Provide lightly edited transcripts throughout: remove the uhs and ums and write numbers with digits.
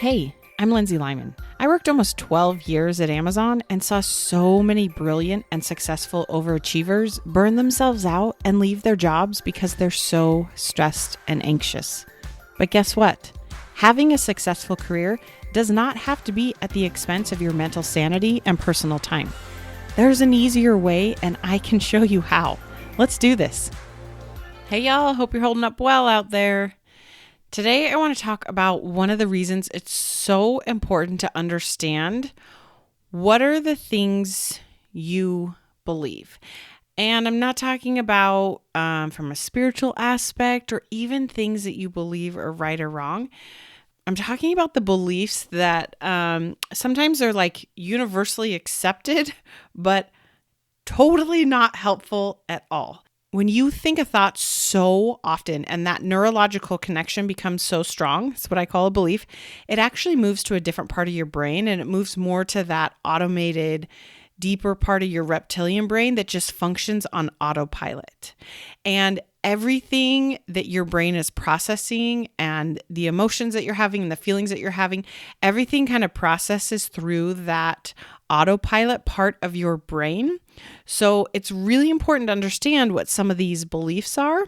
Hey, I'm Lindsay Lyman. I worked almost 12 years at Amazon and saw so many brilliant and successful overachievers burn themselves out and leave their jobs because they're so stressed and anxious. But guess what? Having a successful career does not have to be at the expense of your mental sanity and personal time. There's an easier way, and I can show you how. Let's do this. Hey y'all, hope you're holding up well out there. Today, I want to talk about one of the reasons it's so important to understand what are the things you believe. And I'm not talking about from a spiritual aspect or even things that you believe are right or wrong. I'm talking about the beliefs that sometimes they're like universally accepted, but totally not helpful at all. When you think a thought so often and that neurological connection becomes so strong, it's what I call a belief, it actually moves to a different part of your brain and it moves more to that automated, deeper part of your reptilian brain that just functions on autopilot. And everything that your brain is processing and the emotions that you're having and the feelings that you're having, everything kind of processes through that autopilot part of your brain. So it's really important to understand what some of these beliefs are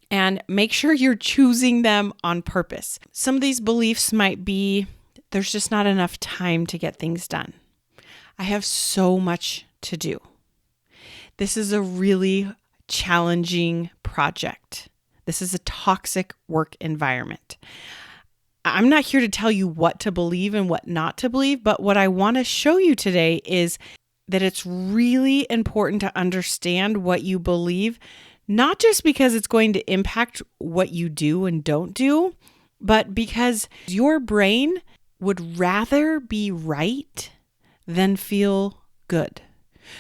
and make sure you're choosing them on purpose. Some of these beliefs might be, there's just not enough time to get things done. I have so much to do. This is a really challenging project. This is a toxic work environment. I'm not here to tell you what to believe and what not to believe, but what I want to show you today is that it's really important to understand what you believe, not just because it's going to impact what you do and don't do, but because your brain would rather be right than feel good.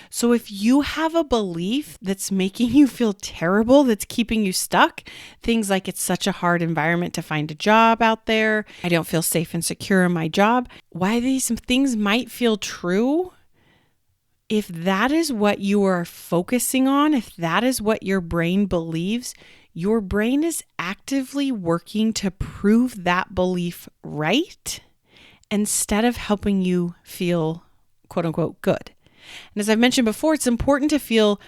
So if you have a belief that's making you feel terrible, that's keeping you stuck, things like it's such a hard environment to find a job out there, I don't feel safe and secure in my job, why these things might feel true, if that is what you are focusing on, if that is what your brain believes, your brain is actively working to prove that belief right instead of helping you feel quote unquote good. And as I've mentioned before, it's important to feel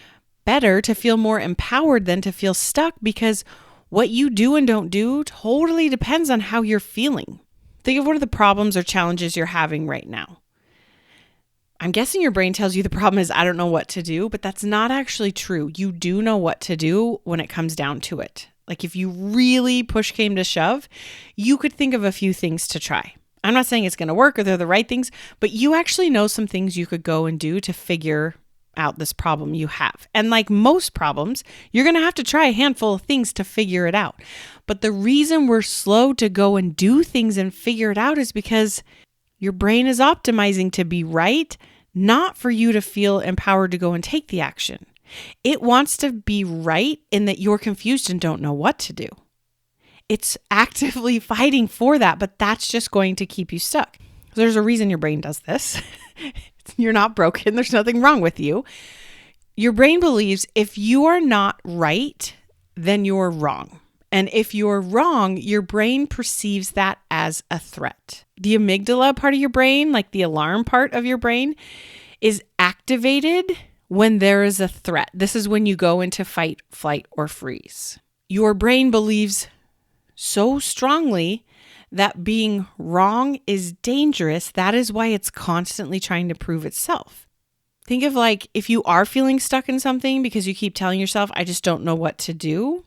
better, to feel more empowered than to feel stuck, because what you do and don't do totally depends on how you're feeling. Think of what are the problems or challenges you're having right now. I'm guessing your brain tells you the problem is I don't know what to do, but that's not actually true. You do know what to do when it comes down to it. Like if you really push came to shove, you could think of a few things to try. I'm not saying it's going to work or they're the right things, but you actually know some things you could go and do to figure out this problem you have. And like most problems, you're going to have to try a handful of things to figure it out. But the reason we're slow to go and do things and figure it out is because your brain is optimizing to be right, not for you to feel empowered to go and take the action. It wants to be right in that you're confused and don't know what to do. It's actively fighting for that, but that's just going to keep you stuck. There's a reason your brain does this. You're not broken. There's nothing wrong with you. Your brain believes if you are not right, then you're wrong. And if you're wrong, your brain perceives that as a threat. The amygdala part of your brain, like the alarm part of your brain, is activated when there is a threat. This is when you go into fight, flight, or freeze. Your brain believes so strongly that being wrong is dangerous. That is why it's constantly trying to prove itself. Think of like if you are feeling stuck in something because you keep telling yourself, I just don't know what to do.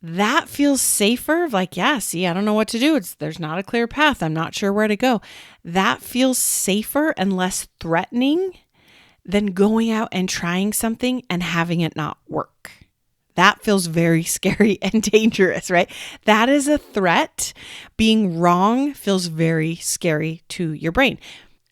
That feels safer. Like, yeah, see, I don't know what to do. There's not a clear path. I'm not sure where to go. That feels safer and less threatening than going out and trying something and having it not work. That feels very scary and dangerous, right? That is a threat. Being wrong feels very scary to your brain.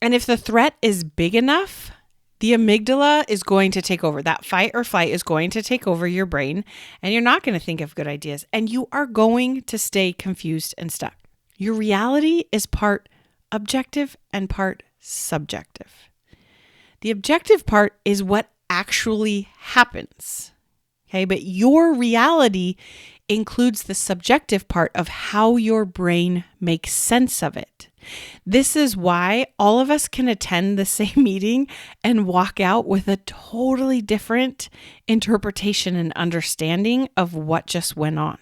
And if the threat is big enough, the amygdala is going to take over. That fight or flight is going to take over your brain, and you're not going to think of good ideas, and you are going to stay confused and stuck. Your reality is part objective and part subjective. The objective part is what actually happens. Okay, but your reality includes the subjective part of how your brain makes sense of it. This is why all of us can attend the same meeting and walk out with a totally different interpretation and understanding of what just went on.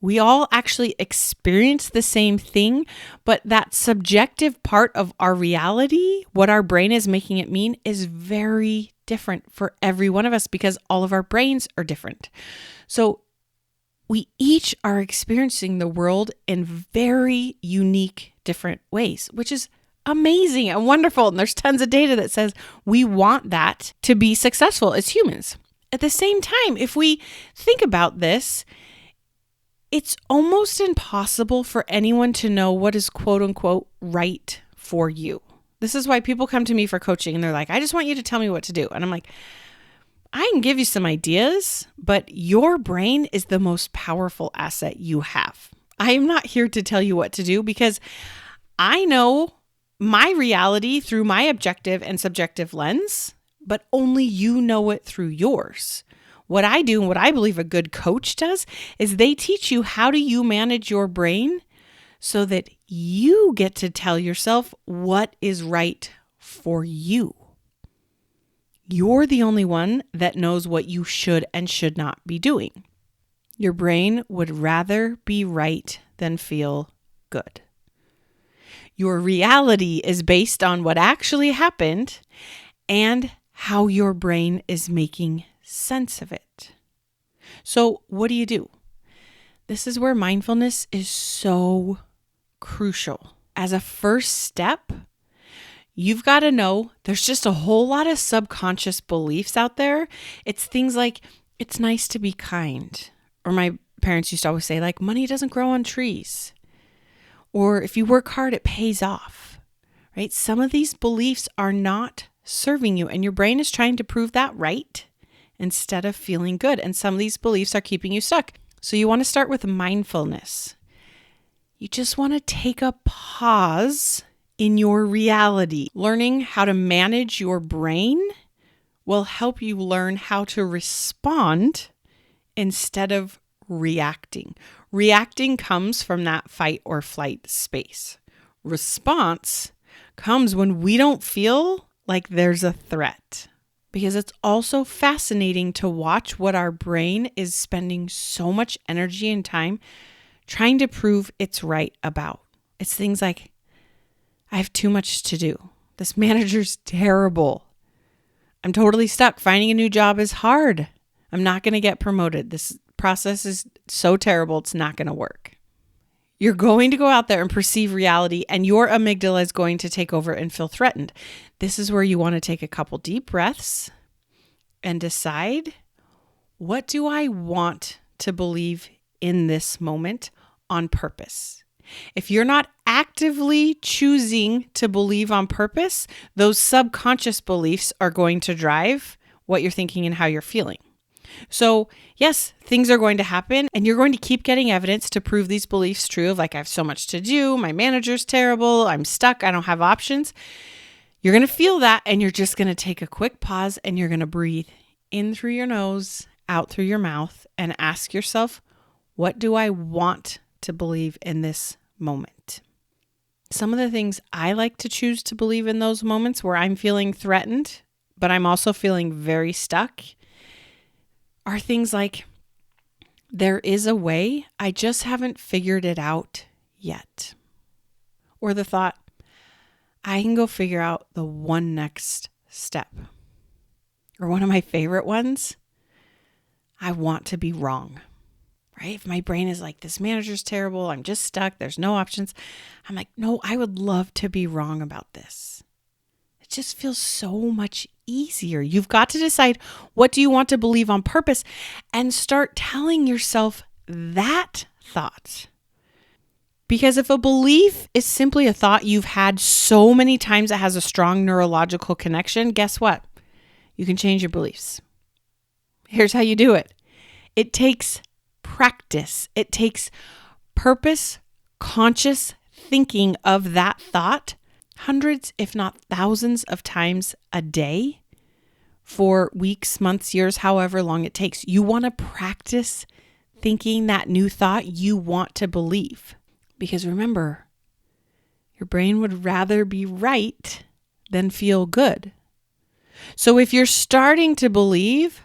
We all actually experience the same thing, but that subjective part of our reality, what our brain is making it mean, is very different for every one of us because all of our brains are different. So we each are experiencing the world in very unique, different ways, which is amazing and wonderful. And there's tons of data that says we want that to be successful as humans. At the same time, if we think about this, it's almost impossible for anyone to know what is quote unquote right for you. This is why people come to me for coaching and they're like, I just want you to tell me what to do. And I'm like, I can give you some ideas, but your brain is the most powerful asset you have. I am not here to tell you what to do because I know my reality through my objective and subjective lens, but only you know it through yours. What I do and what I believe a good coach does is they teach you how do you manage your brain so that you get to tell yourself what is right for you. You're the only one that knows what you should and should not be doing. Your brain would rather be right than feel good. Your reality is based on what actually happened and how your brain is making sense of it. So what do? This is where mindfulness is so crucial. As a first step, you've got to know there's just a whole lot of subconscious beliefs out there. It's things like, it's nice to be kind. Or my parents used to always say, like, money doesn't grow on trees. Or if you work hard, it pays off, right? Some of these beliefs are not serving you and your brain is trying to prove that right instead of feeling good. And some of these beliefs are keeping you stuck. So you want to start with mindfulness. You just want to take a pause in your reality. Learning how to manage your brain will help you learn how to respond instead of reacting. Reacting comes from that fight or flight space. Response comes when we don't feel like there's a threat. Because it's also fascinating to watch what our brain is spending so much energy and time trying to prove it's right about. It's things like, I have too much to do. This manager's terrible. I'm totally stuck. Finding a new job is hard. I'm not going to get promoted. This process is so terrible, it's not going to work. You're going to go out there and perceive reality, and your amygdala is going to take over and feel threatened. This is where you want to take a couple deep breaths and decide, what do I want to believe in this moment on purpose? If you're not actively choosing to believe on purpose, those subconscious beliefs are going to drive what you're thinking and how you're feeling. So yes, things are going to happen and you're going to keep getting evidence to prove these beliefs true of, like, I have so much to do, my manager's terrible, I'm stuck, I don't have options. You're going to feel that and you're just going to take a quick pause and you're going to breathe in through your nose, out through your mouth, and ask yourself, what do I want to believe in this moment? Some of the things I like to choose to believe in those moments where I'm feeling threatened, but I'm also feeling very stuck, are things like, there is a way, I just haven't figured it out yet. Or the thought, I can go figure out the one next step. Or one of my favorite ones, I want to be wrong. Right? If my brain is like, this manager's terrible, I'm just stuck, there's no options. I'm like, no, I would love to be wrong about this. It just feels so much easier. You've got to decide, what do you want to believe on purpose, and start telling yourself that thought. Because if a belief is simply a thought you've had so many times it has a strong neurological connection, guess what? You can change your beliefs. Here's how you do it. It takes practice. It takes purpose, conscious thinking of that thought hundreds, if not thousands of times a day for weeks, months, years, however long it takes. You want to practice thinking that new thought you want to believe. Because remember, your brain would rather be right than feel good. So if you're starting to believe,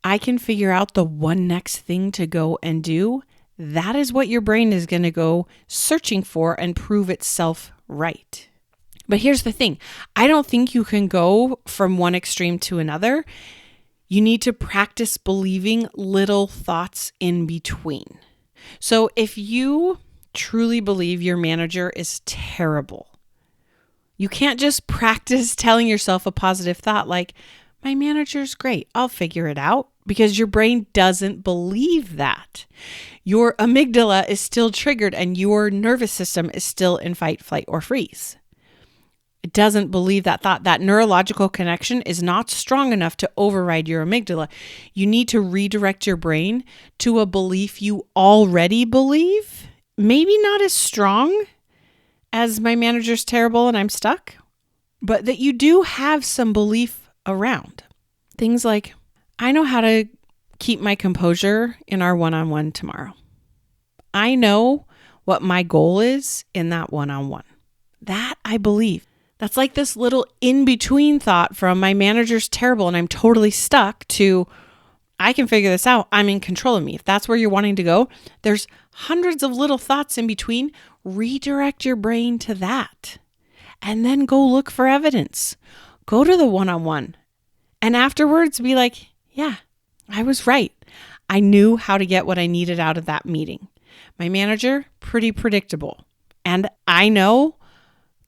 I can figure out the one next thing to go and do, that is what your brain is going to go searching for and prove itself right. But here's the thing. I don't think you can go from one extreme to another. You need to practice believing little thoughts in between. So if you truly believe your manager is terrible, you can't just practice telling yourself a positive thought like, my manager's great, I'll figure it out, because your brain doesn't believe that. Your amygdala is still triggered and your nervous system is still in fight, flight, or freeze. It doesn't believe that thought. That neurological connection is not strong enough to override your amygdala. You need to redirect your brain to a belief you already believe, maybe not as strong as my manager's terrible and I'm stuck, but that you do have some belief around. Things like, I know how to keep my composure in our one-on-one tomorrow. I know what my goal is in that one-on-one. That I believe. That's like this little in-between thought from my manager's terrible and I'm totally stuck to I can figure this out. I'm in control of me. If that's where you're wanting to go, there's hundreds of little thoughts in between. Redirect your brain to that. And then go look for evidence. Go to the one-on-one. And afterwards be like, yeah, I was right. I knew how to get what I needed out of that meeting. My manager, pretty predictable. And I know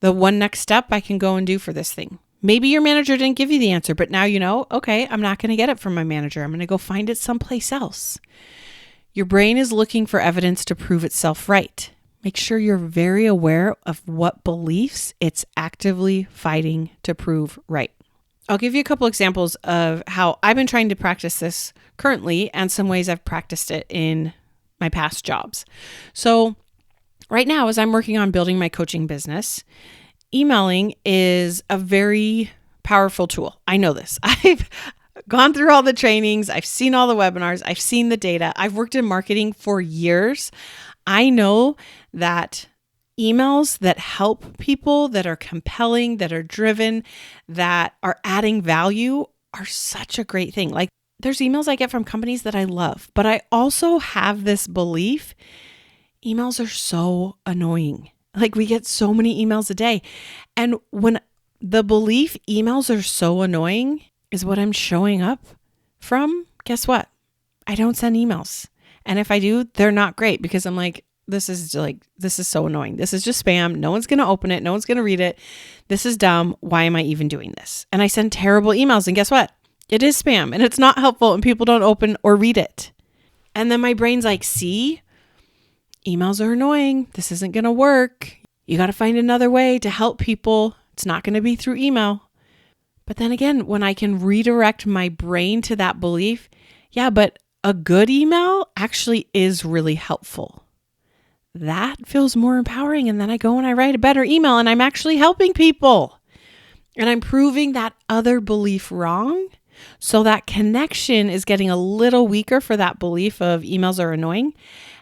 the one next step I can go and do for this thing. Maybe your manager didn't give you the answer, but now you know, okay, I'm not going to get it from my manager. I'm going to go find it someplace else. Your brain is looking for evidence to prove itself right. Make sure you're very aware of what beliefs it's actively fighting to prove right. I'll give you a couple examples of how I've been trying to practice this currently and some ways I've practiced it in my past jobs. So right now, as I'm working on building my coaching business, emailing is a very powerful tool. I know this. I've gone through all the trainings. I've seen all the webinars. I've seen the data. I've worked in marketing for years. I know that emails that help people, that are compelling, that are driven, that are adding value are such a great thing. Like there's emails I get from companies that I love, but I also have this belief emails are so annoying. Like we get so many emails a day. And when the belief emails are so annoying is what I'm showing up from, guess what? I don't send emails. And if I do, they're not great because I'm like, this is so annoying. This is just spam. No one's going to open it. No one's going to read it. This is dumb. Why am I even doing this? And I send terrible emails. And guess what? It is spam and it's not helpful and people don't open or read it. And then my brain's like, see, emails are annoying. This isn't going to work. You got to find another way to help people. It's not going to be through email. But then again, when I can redirect my brain to that belief, yeah, but a good email actually is really helpful. That feels more empowering. And then I go and I write a better email and I'm actually helping people. And I'm proving that other belief wrong. So that connection is getting a little weaker for that belief of emails are annoying.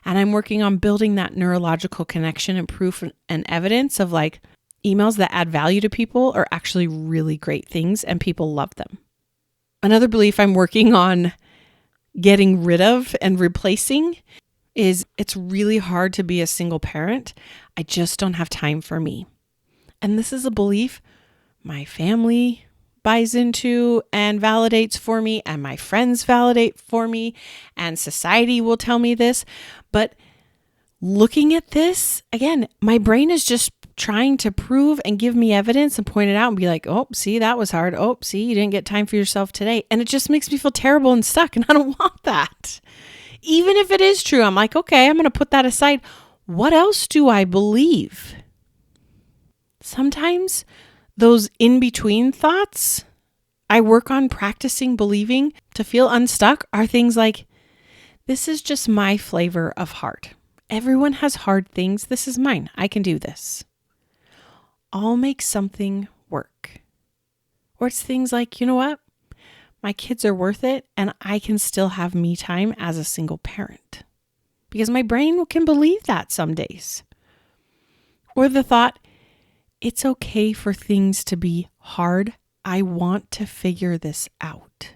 And I'm working on building that neurological connection and proof and evidence of like emails that add value to people are actually really great things and people love them. Another belief I'm working on getting rid of and replacing is it's really hard to be a single parent. I just don't have time for me. And this is a belief my family buys into and validates for me, and my friends validate for me, and society will tell me this. But looking at this, again, my brain is just trying to prove and give me evidence and point it out and be like, oh, see, that was hard. Oh, see, you didn't get time for yourself today. And it just makes me feel terrible and stuck, and I don't want that. Even if it is true, I'm like, okay, I'm going to put that aside. What else do I believe? Sometimes those in-between thoughts I work on practicing believing to feel unstuck are things like, this is just my flavor of hard. Everyone has hard things. This is mine. I can do this. I'll make something work. Or it's things like, you know what? My kids are worth it and I can still have me time as a single parent. because my brain can believe that some days. Or the thought, it's okay for things to be hard. I want to figure this out.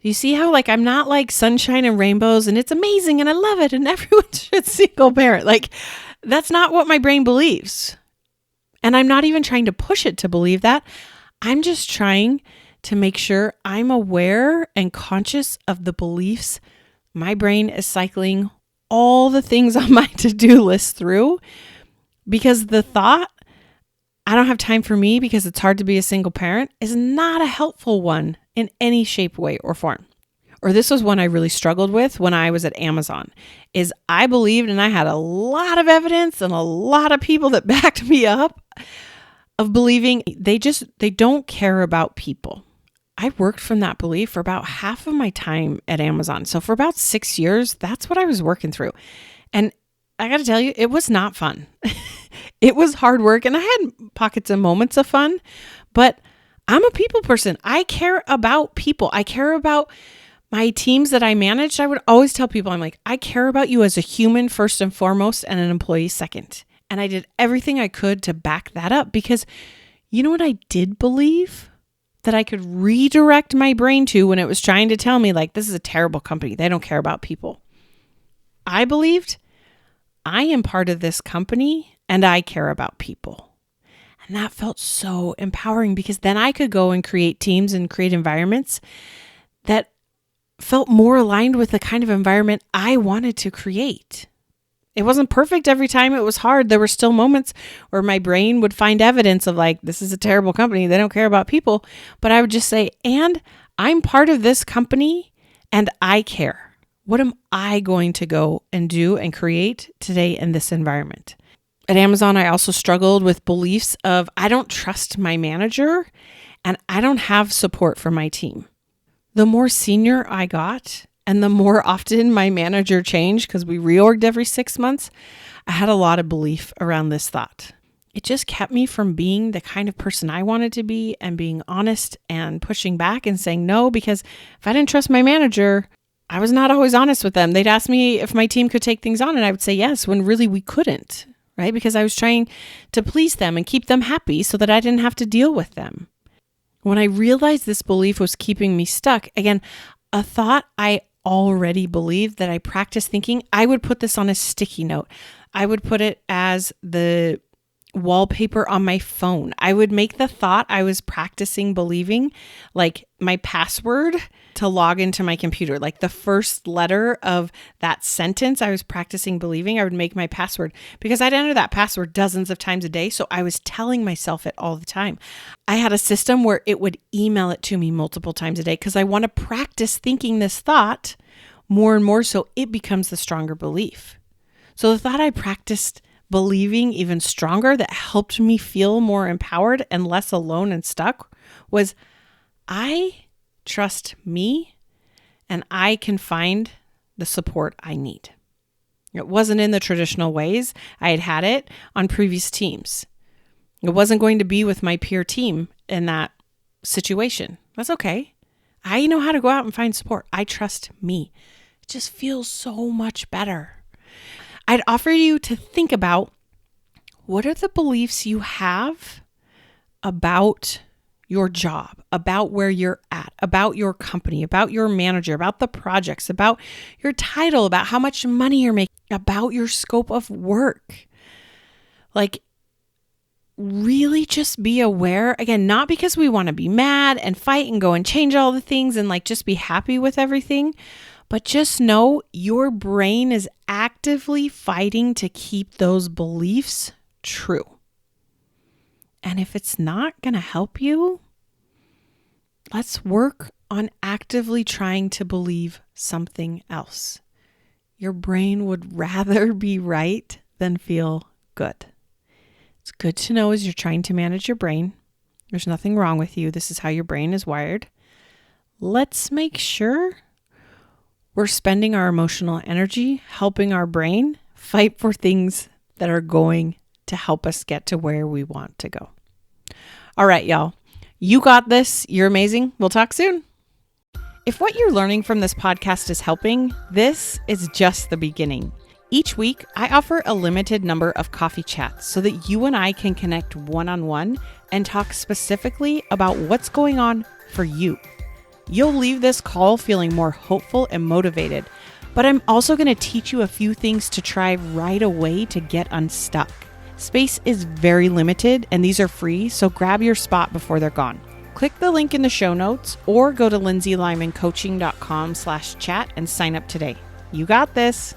You see how I'm not like sunshine and rainbows and it's amazing and I love it and everyone should single parent. That's not what my brain believes. And I'm not even trying to push it to believe that. I'm just trying to make sure I'm aware and conscious of the beliefs my brain is cycling all the things on my to-do list through, because the thought, I don't have time for me because it's hard to be a single parent, is not a helpful one in any shape, way, or form. Or this was one I really struggled with when I was at Amazon, is I believed, and I had a lot of evidence and a lot of people that backed me up, of believing they don't care about people. I worked from that belief for about half of my time at Amazon. So for about 6 years, that's what I was working through. And I got to tell you, it was not fun. It was hard work, and I had pockets and moments of fun, but I'm a people person. I care about people. I care about my teams that I managed. I would always tell people, I care about you as a human first and foremost, and an employee second. And I did everything I could to back that up, because you know what I did believe that I could redirect my brain to when it was trying to tell me this is a terrible company. They don't care about people. I believed I am part of this company and I care about people. And that felt so empowering, because then I could go and create teams and create environments that felt more aligned with the kind of environment I wanted to create. It wasn't perfect every time. It was hard. There were still moments where my brain would find evidence of this is a terrible company. They don't care about people. But I would just say, and I'm part of this company and I care. What am I going to go and do and create today in this environment? At Amazon, I also struggled with beliefs of I don't trust my manager and I don't have support for my team. The more senior I got, and the more often my manager changed, because we reorged every 6 months, I had a lot of belief around this thought. It just kept me from being the kind of person I wanted to be and being honest and pushing back and saying no, because if I didn't trust my manager, I was not always honest with them. They'd ask me if my team could take things on and I would say yes, when really we couldn't, right? Because I was trying to please them and keep them happy so that I didn't have to deal with them. When I realized this belief was keeping me stuck, again, a thought I already believed that I practiced thinking, I would put this on a sticky note. I would put it as the wallpaper on my phone. I would make the thought I was practicing believing my password to log into my computer. The first letter of that sentence I was practicing believing, I would make my password, because I'd enter that password dozens of times a day. So I was telling myself it all the time. I had a system where it would email it to me multiple times a day, because I want to practice thinking this thought more and more so it becomes the stronger belief. So the thought I practiced believing even stronger, that helped me feel more empowered and less alone and stuck, was I trust me and I can find the support I need. It wasn't in the traditional ways I had it on previous teams. It wasn't going to be with my peer team in that situation. That's okay. I know how to go out and find support. I trust me. It just feels so much better. I'd offer you to think about, what are the beliefs you have about your job, about where you're at, about your company, about your manager, about the projects, about your title, about how much money you're making, about your scope of work. Really just be aware, again, not because we want to be mad and fight and go and change all the things and just be happy with everything, but just know your brain is actively fighting to keep those beliefs true. And if it's not going to help you, let's work on actively trying to believe something else. Your brain would rather be right than feel good. It's good to know as you're trying to manage your brain, there's nothing wrong with you. This is how your brain is wired. Let's make sure we're spending our emotional energy helping our brain fight for things that are going to help us get to where we want to go. All right, y'all. You got this. You're amazing. We'll talk soon. If what you're learning from this podcast is helping, this is just the beginning. Each week, I offer a limited number of coffee chats so that you and I can connect one-on-one and talk specifically about what's going on for you. You'll leave this call feeling more hopeful and motivated, but I'm also going to teach you a few things to try right away to get unstuck. Space is very limited and these are free, so grab your spot before they're gone. Click the link in the show notes or go to lindsaylymancoaching.com/chat and sign up today. You got this.